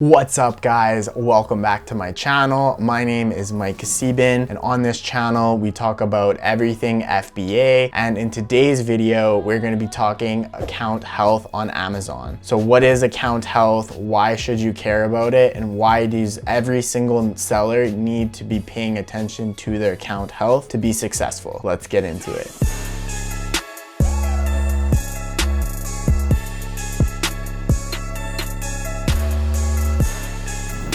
What's up guys, welcome back to my channel. My name is Sieben, and on this channel we talk about everything FBA, and in today's video we're going to be talking account health on Amazon. So what is account health, why should you care about it, and why does every single seller need to be paying attention to their account health to be successful? Let's get into it.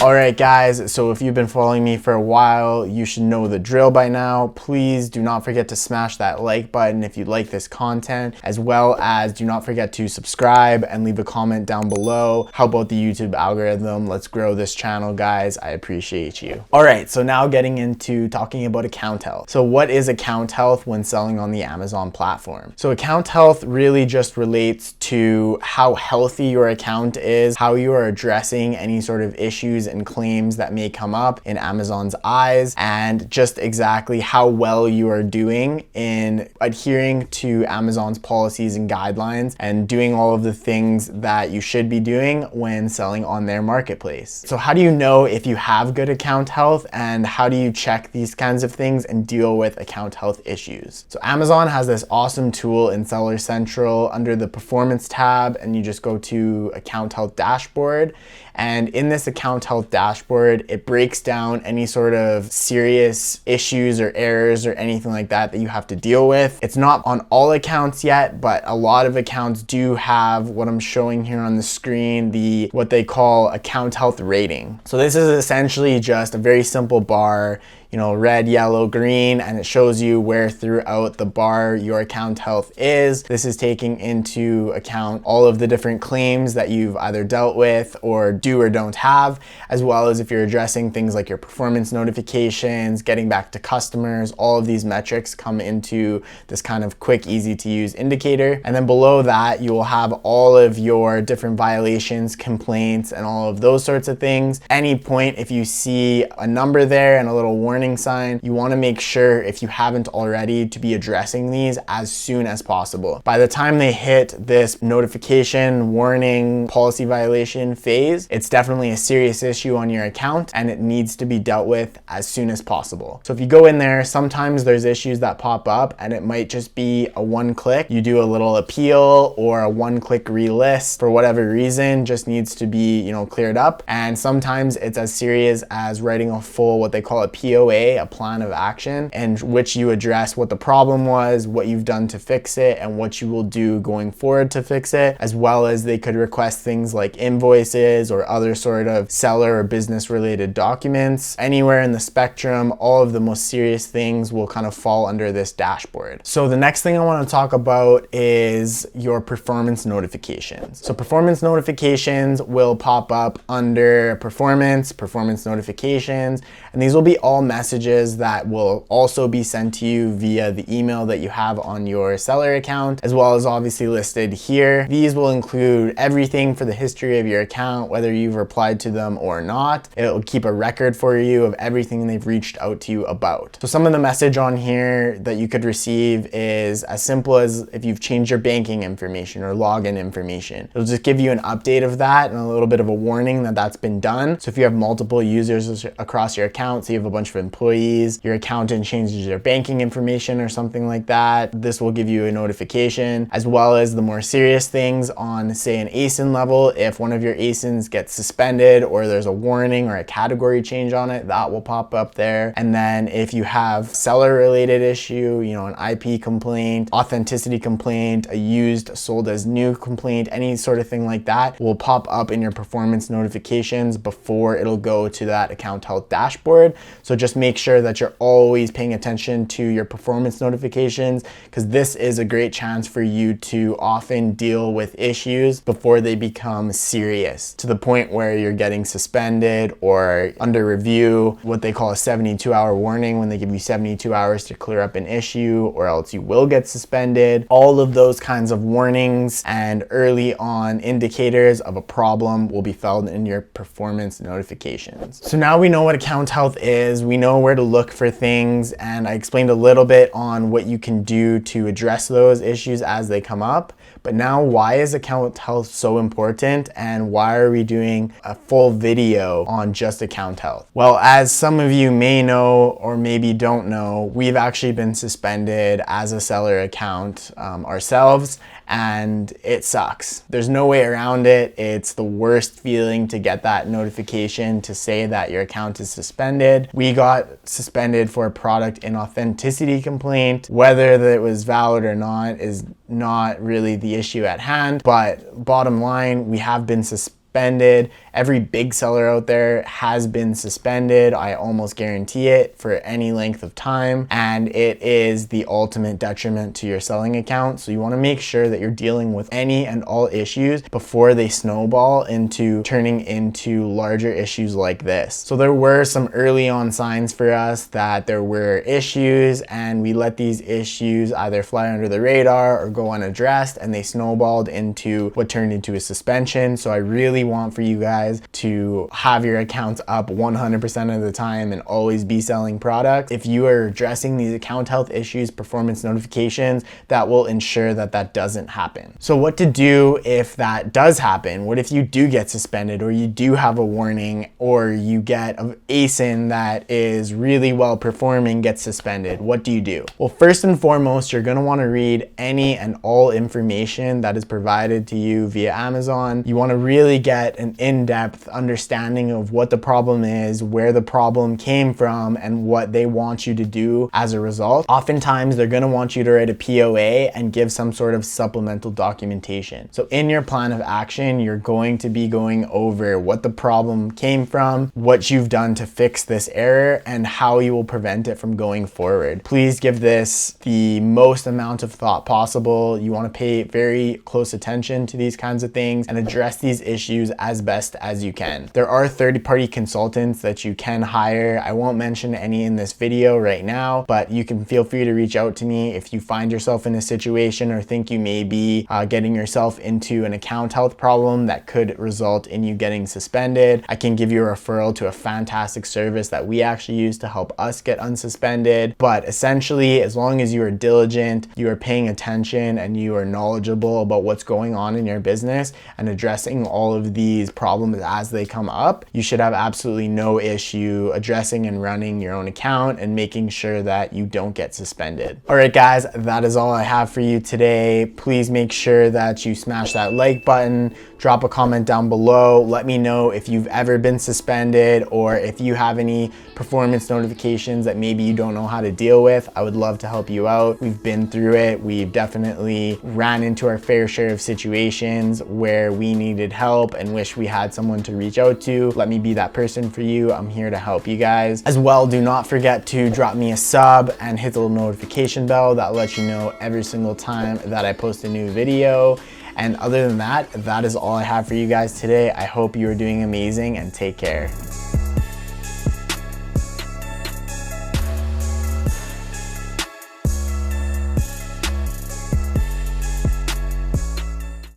Alright guys, so if you've been following me for a while, you should know the drill by now. Please do not forget to smash that like button if you like this content, as well as do not forget to subscribe and leave a comment down below. How about the YouTube algorithm? Let's grow this channel, guys. I appreciate you. Alright, so now getting into talking about account health. So what is account health when selling on the Amazon platform? So account health really just relates to how healthy your account is, how you are addressing any sort of issues and claims that may come up in Amazon's eyes, and just exactly how well you are doing in adhering to Amazon's policies and guidelines and doing all of the things that you should be doing when selling on their marketplace. So how do you know if you have good account health, and how do you check these kinds of things and deal with account health issues? So Amazon has this awesome tool in Seller Central under the performance tab, and you just go to account health dashboard. And in this account health dashboard, it breaks down any sort of serious issues or errors or anything like that that you have to deal with. It's not on all accounts yet, but a lot of accounts do have what I'm showing here on the screen, what they call account health rating. So this is essentially just a very simple bar, red, yellow, green, and it shows you where throughout the bar your account health is. This is taking into account all of the different claims that you've either dealt with or do or don't have, as well as if you're addressing things like your performance notifications, getting back to customers. All of these metrics come into this kind of quick, easy to use indicator. And then below that, you will have all of your different violations, complaints, and all of those sorts of things. Any point, if you see a number there and a little warning sign, you want to make sure, if you haven't already, to be addressing these as soon as possible. By the time they hit this notification, warning, policy violation phase, it's definitely a serious issue on your account and it needs to be dealt with as soon as possible. So if you go in there, sometimes there's issues that pop up and it might just be a one-click. You do a little appeal or a one-click relist for whatever reason, just needs to be, cleared up. And sometimes it's as serious as writing a full, what they call a POA, a plan of action, in which you address what the problem was, what you've done to fix it, and what you will do going forward to fix it, as well as they could request things like invoices or other sort of seller or business related documents. Anywhere in the spectrum, all of the most serious things will kind of fall under this dashboard. So the next thing I want to talk about is your performance notifications. So performance notifications will pop up under performance notifications, and these will be all messages that will also be sent to you via the email that you have on your seller account, as well as obviously listed here. These will include everything for the history of your account, whether you've replied to them or not. It'll keep a record for you of everything they've reached out to you about. So some of the message on here that you could receive is as simple as if you've changed your banking information or login information. It'll just give you an update of that and a little bit of a warning that that's been done. So if you have multiple users across your account, so you have a bunch of employees, your accountant changes your banking information or something like that, this will give you a notification, as well as the more serious things on, say, an ASIN level. If one of your ASINs gets suspended or there's a warning or a category change on it, that will pop up there. And then if you have seller related issue, an IP complaint, authenticity complaint, a used sold as new complaint, any sort of thing like that will pop up in your performance notifications before it'll go to that account health dashboard. So just make sure that you're always paying attention to your performance notifications, because this is a great chance for you to often deal with issues before they become serious, to the point where you're getting suspended or under review, what they call a 72-hour warning, when they give you 72 hours to clear up an issue, or else you will get suspended. All of those kinds of warnings and early on indicators of a problem will be found in your performance notifications. So now we know what account health is, we know where to look for things, and I explained a little bit on what you can do to address those issues as they come up. But now, why is account health so important, and why are we doing a full video on just account health? Well, as some of you may know or maybe don't know, we've actually been suspended as a seller account ourselves, and it sucks. There's no way around it. It's the worst feeling to get that notification to say that your account is suspended. We got suspended for a product inauthenticity complaint. Whether it was valid or not is not really the issue at hand, but bottom line, we have been suspended. Every big seller out there has been suspended. I almost guarantee it, for any length of time, and it is the ultimate detriment to your selling account. So you want to make sure that you're dealing with any and all issues before they snowball into turning into larger issues like this. So there were some early on signs for us that there were issues, and we let these issues either fly under the radar or go unaddressed, and they snowballed into what turned into a suspension. So I really want for you guys to have your accounts up 100% of the time and always be selling products. If you are addressing these account health issues, performance notifications, that will ensure that that doesn't happen. So what to do if that does happen? What if you do get suspended, or you do have a warning, or you get an ASIN that is really well performing gets suspended? What do you do? Well, first and foremost, you're going to want to read any and all information that is provided to you via Amazon. You want to really get an in-depth understanding of what the problem is, where the problem came from, and what they want you to do as a result. Oftentimes, they're going to want you to write a POA and give some sort of supplemental documentation. So in your plan of action, you're going to be going over what the problem came from, what you've done to fix this error, and how you will prevent it from going forward. Please give this the most amount of thought possible. You want to pay very close attention to these kinds of things and address these issues as best as you can. There are third-party consultants that you can hire. I won't mention any in this video right now, but you can feel free to reach out to me if you find yourself in a situation or think you may be getting yourself into an account health problem that could result in you getting suspended. I can give you a referral to a fantastic service that we actually use to help us get unsuspended. But essentially, as long as you are diligent, you are paying attention, and you are knowledgeable about what's going on in your business and addressing all of these problems as they come up, you should have absolutely no issue addressing and running your own account and making sure that you don't get suspended. All right, guys, that is all I have for you today. Please make sure that you smash that like button, drop a comment down below. Let me know if you've ever been suspended, or if you have any performance notifications that maybe you don't know how to deal with. I would love to help you out. We've been through it. We've definitely ran into our fair share of situations where we needed help and wish we had someone to reach out to. Let me be that person for you. I'm here to help you guys. As well, do not forget to drop me a sub and hit the little notification bell that lets you know every single time that I post a new video. And other than that, that is all I have for you guys today. I hope you are doing amazing, and take care.